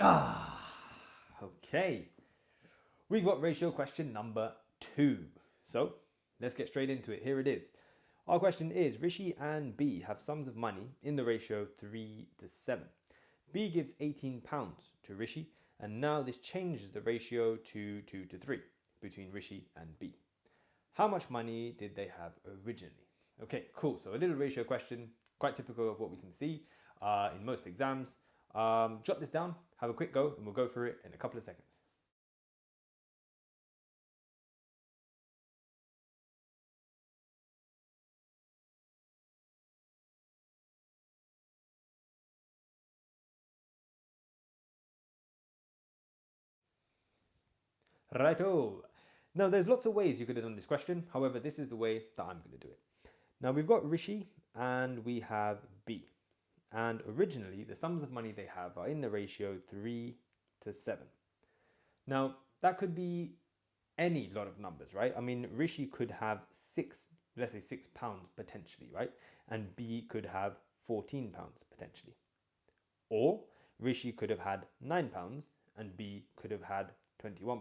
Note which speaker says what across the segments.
Speaker 1: Okay. We've got ratio question number 2. So let's get straight into it. Here it is. Our question is, Rishi and B have sums of money in the ratio 3 to 7. B gives £18 to Rishi, and now this changes the ratio to 2 to 3 between Rishi and B. How much money did they have originally? Okay, cool. So a little ratio question, quite typical of what we can see in most exams. Jot this down, have a quick go, and we'll go through it in a couple of seconds. Righto. Now, there's lots of ways you could have done this question. However, this is the way that I'm going to do it. Now, we've got Rishi and we have B. And originally, the sums of money they have are in the ratio 3 to 7. Now, that could be any lot of numbers, right? I mean, Rishi could have let's say £6 potentially, right? And B could have £14 potentially. Or Rishi could have had £9 and B could have had £21.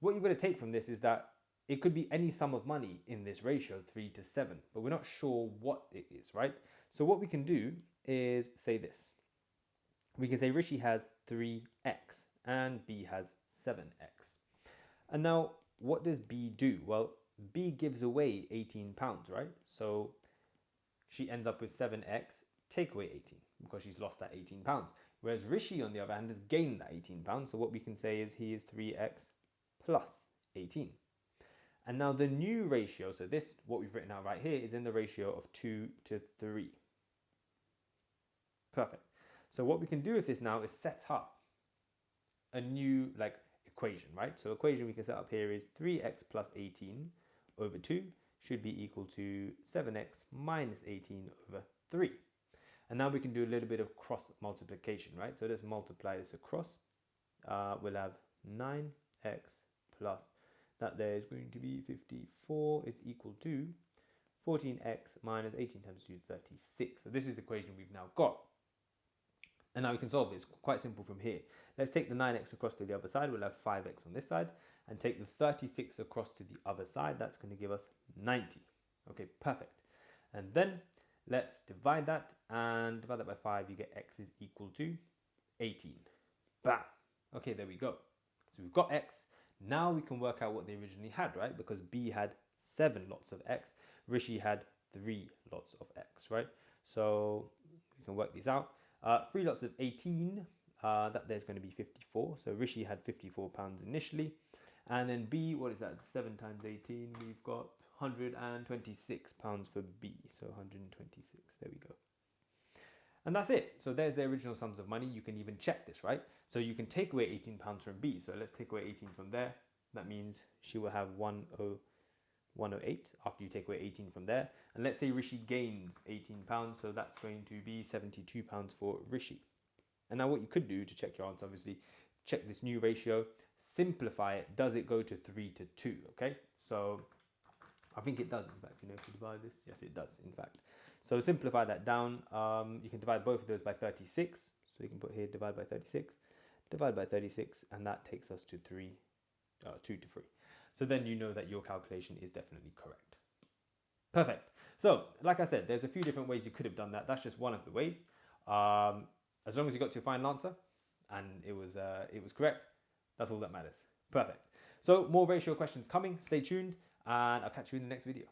Speaker 1: What you've got to take from this is that it could be any sum of money in this ratio 3 to 7, but we're not sure what it is, right? So what we can do is say this. We can say Rishi has 3x and B has 7x. And now what does B do? Well, B gives away £18, right? So she ends up with 7x, take away 18, because she's lost that £18. Whereas Rishi, on the other hand, has gained that £18. So what we can say is he is 3x plus 18. And now the new ratio, so this, what we've written out right here, is in the ratio of 2 to 3. Perfect. So what we can do with this now is set up a new equation, right? So equation we can set up here is 3x plus 18 over 2 should be equal to 7x minus 18 over 3. And now we can do a little bit of cross multiplication, right? So let's multiply this across. We'll have 9x plus, that there is going to be 54 is equal to 14x minus 18 times 2, 36. So this is the equation we've now got. And now we can solve this, quite simple from here. Let's take the 9x across to the other side. We'll have 5x on this side. And take the 36 across to the other side. That's going to give us 90. Okay, perfect. And then let's divide that. And divide that by 5. You get x is equal to 18. Bam. Okay, there we go. So we've got x. Now we can work out what they originally had, right? Because B had 7 lots of x. Rishi had 3 lots of x, right? So we can work these out. 3 lots of 18, that there's going to be 54. So Rishi had £54 initially. And then B, what is that? 7 times 18, we've got £126 for B. So 126, there we go. And that's it. So there's the original sums of money. You can even check this, right? So you can take away £18 from B. So let's take away 18 from there. That means she will have 108 after you take away 18 from there. And let's say Rishi gains £18. So that's going to be £72 for Rishi. And now what you could do to check your answer, obviously, check this new ratio, simplify it. Does it go to 3 to 2? Okay. So I think it does, in fact. If you divide this, yes, it does, in fact. So simplify that down. You can divide both of those by 36. So you can put here divide by 36, divide by 36, and that takes us to 2 to 3. So then you know that your calculation is definitely correct. Perfect. So like I said, there's a few different ways you could have done that. That's just one of the ways. As long as you got to a final answer and it was correct, that's all that matters. Perfect. So more ratio questions coming. Stay tuned, and I'll catch you in the next video.